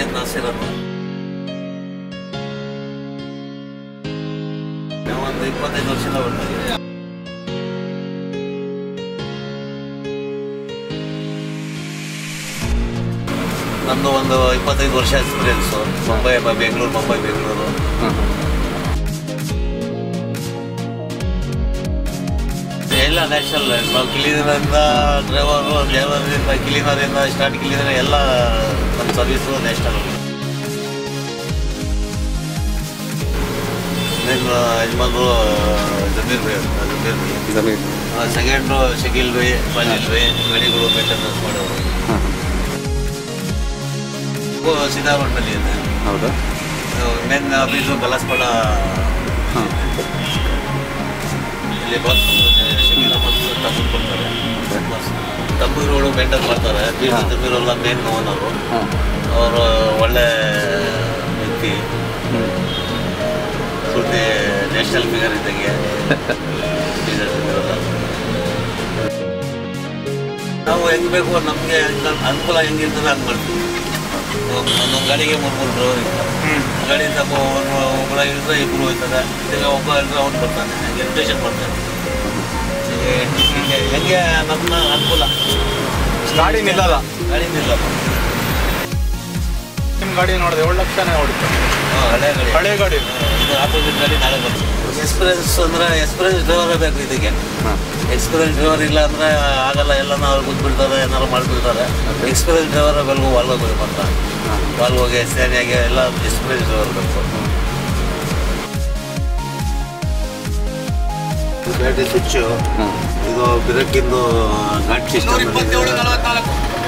ಸೈಯದ್ ನಾಸಿರ್ ಅಂತ. ನಾವೊಂದು 25 ವರ್ಷದಿಂದ ಬರ್ತೀವಿ. ನಮ್ಮದು ಒಂದು 25 ವರ್ಷ ಎಕ್ಸ್ಪೀರಿಯನ್ಸು. ಬೆಂಗಳೂರು ಮುಂಬೈ ಬೆಂಗಳೂರು. ಎಲ್ಲ ನ್ಯಾಷನಲ್. ನಾವು ಕ್ಲೀನರಿಂದ ಡ್ರೈವರಿಂದ ಕ್ಲೀನರಿಂದ ಸ್ಟಾರ್ಟ್ ಕ್ಲೀನರ್ ಎಲ್ಲ ನಮ್ಮ ಸರ್ವಿಸು ನ್ಯಾಷನಲ್. ನಿಮ್ಮ ಯಜಮಾನರು ಜಮೀರ್ ಸೆಕೆಂಡು ಶಕೀಲ್ ಬೈ ಫಾಜಿಲ್ ಬೈ ಗಾಡಿಗಳು ಮೇಂಟೆನೆನ್ಸ್ ಮಾಡೋರು. ಸೀದಾ ರೋಡ್ನಲ್ಲಿ ಇದೆ. ಹೌದಾ? ಮೇನ್ ಆಫೀಸು ಕಲಾಸ್ಪಡ. ಇಲ್ಲಿ ಬಸ್ ಶಕೀಲ ಮತ್ತು ತಮ್ಮೂರು ಕೊಡ್ತಾರೆ. ತಮ್ಮೂರು ರೋಡು ಮೇಂಟೈನ್ ಮಾಡ್ತಾರೆ. ತಮ್ಮೂರೆಲ್ಲ ಮೇನ್ ಓನರು. ಅವರು ಒಳ್ಳೆ ವ್ಯಕ್ತಿ, ಪೂರ್ತಿ ನ್ಯಾಷನಲ್ ಫಿಗರ್ ಇದ್ದಂಗೆ. ನಾವು ಹೆಂಗ್ ಬೇಕು ನಮಗೆ ಅನುಕೂಲ ಹೆಂಗಿರ್ತದೆ ಹಂಗೆ ಮಾಡ್ತೀವಿ. ಒಂದೊಂದು ಗಾಡಿಗೆ 3 ಡ್ರೈವರ್ ಇರ್ತಾರೆ. ಗಾಡಿ ತಗೋ ಒಬ್ಬರ ಇಳಿದ್ರೆ ಇಬ್ಬರು ಹೋಗ್ತಾರೆ. ಈಗ ಒಬ್ಬ ಇಳಿದ್ರೆ ಅವ್ನು ಬರ್ತಾನೆ. ಹಂಗೆ ರೊಟೇಷನ್ ಮಾಡ್ತಾನೆ. ಹೆಂಗೆ ನಮ್ಮ ಅನುಕೂಲ. ಗಾಡಿ ನಿಲ್ಲಲ್ಲ. ಗಾಡಿ ನಿಲ್ಲಲ್ಲ. ನಿಮ್ಮ ಗಾಡಿ ನೋಡಿದೆ 7 ಲಕ್ಷನೇ ಹೊಡಿತು. ಹಳೆ ಗಾಡಿ. ಇದು ಆಪೋಸಿಟ್ ಗಾಡಿ ನಾಳೆ ಬರ್ತದೆ. ಎಕ್ಸ್ಪೀರಿಯನ್ಸ್ ಅಂದರೆ ಎಕ್ಸ್ಪೀರಿಯನ್ಸ್ ಡ್ರೈವರೇ ಬೇಕು ಇದಕ್ಕೆ. ಎಕ್ಸ್ಪೀರಿಯನ್ಸ್ ಡ್ರೈವರ್ ಇಲ್ಲ ಅಂದರೆ ಆಗಲ್ಲ. ಎಲ್ಲನೂ ಅವ್ರು ಕೂತ್ಬಿಡ್ತಾರೆ, ಏನಾರು ಮಾಡಿಬಿಡ್ತಾರೆ. ಎಕ್ಸ್ಪೀರಿಯನ್ಸ್ ಡ್ರೈವರ್ ಬೆಳಗು ವಾಲ್ಗೋಗಿ ಬರ್ತಾರೆ. ವಾಲ್ಗೋಗಿ ಸೇರಿಯಾಗಿ ಎಲ್ಲ ಎಕ್ಸ್ಪೀರಿಯನ್ಸ್ ಡ್ರೈವರ್ ಬೇಕು. ಬ್ಯಾಟ್ರಿ ಸ್ವಿಚ್ಚು, ಇದು ಬ್ರೇಕಿಂದು ಘಾಟ್ ಸಿಸ್ಟಮ್.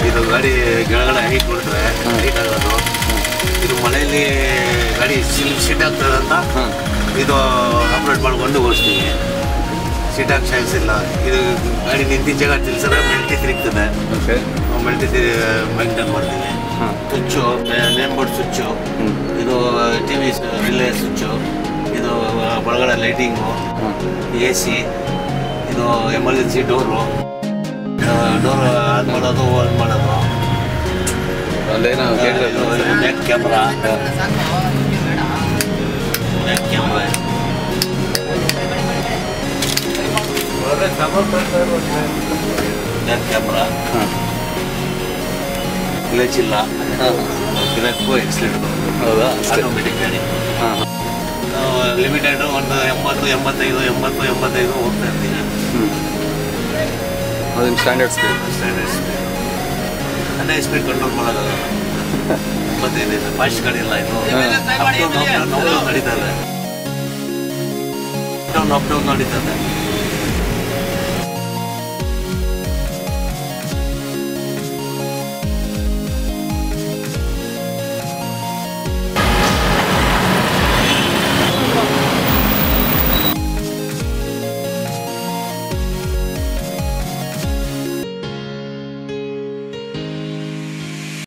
ಇದು ಗಾಡಿ ಕೆಳಗಡೆ ಹೈಟ್ ನೋಡಿದ್ರೆ ಹೈಟ್ ಆಗೋದು. ಇದು ಮಳೆಯಲ್ಲಿ ಗಾಡಿ ಸೀಟ್ ಆಗ್ತದೆ ಅಂತ ಇದು ಆಪ್ರೇಟ್ ಮಾಡ್ಕೊಂಡು ಓಡಿಸ್ತೀವಿ. ಸೀಟ್ ಹಾಕಿ ಚಾನ್ಸ್ ಇಲ್ಲ. ಇದು ಗಾಡಿ ನಿಂತಿನ ಜಾಗ ತಿಳ್ಸಿದ್ರೆ ಮೆಲ್ಟಿ ತಿರುಗ್ತದೆ. ಮೆಲ್ಟಿ ಮೇಂಟೈನ್ ಮಾಡ್ತೀವಿ. ಸ್ವಿಚ್ಚು, ನೇಮ್ ಬೋರ್ಡ್ ಸ್ವಿಚ್ಚು, ಇದು TV ರಿಲೇ ಸ್ವಿಚ್ಚು, ಇದು ಒಳಗಡೆ ಲೈಟಿಂಗು, AC, ಇದು ಎಮರ್ಜೆನ್ಸಿ ಡೋರು ಆನ್ ಮಾಡೋದು ಆನ್ ಮಾಡೋದು. Back camera, back camera, back camera, clutch ಇಲ್ಲ, ಬ್ರೇಕು ಎಕ್ಸಿಲೆಂಟ್. ಹೌದಾ? ಆಟೋಮೆಟಿಕ್ ಗಾಡಿ. ಲಿಮಿಟೆಡ್ ಒಂದು 80-85 ಹೋಗ್ತಾ ಇರ್ತೀನಿ. ಅದನ್ನು ಸ್ಟ್ಯಾಂಡರ್ಡ್ ಸ್ಪೀಡ್. ಅದೇ ಸ್ಪೀಡ್ ಕಂಟ್ರೋಲ್ ಮಾಡೋಕ್ಕಾಗಲ್ಲ. 85 ಫಾಸ್ಟ್ ಗಾಡಿ ಇಲ್ಲ. ಇದು ಅಪ್ ಡೌನ್ ನಡೀತದೆ. ಅಪ್ ಡೌನ್ ನಡೀತದೆ.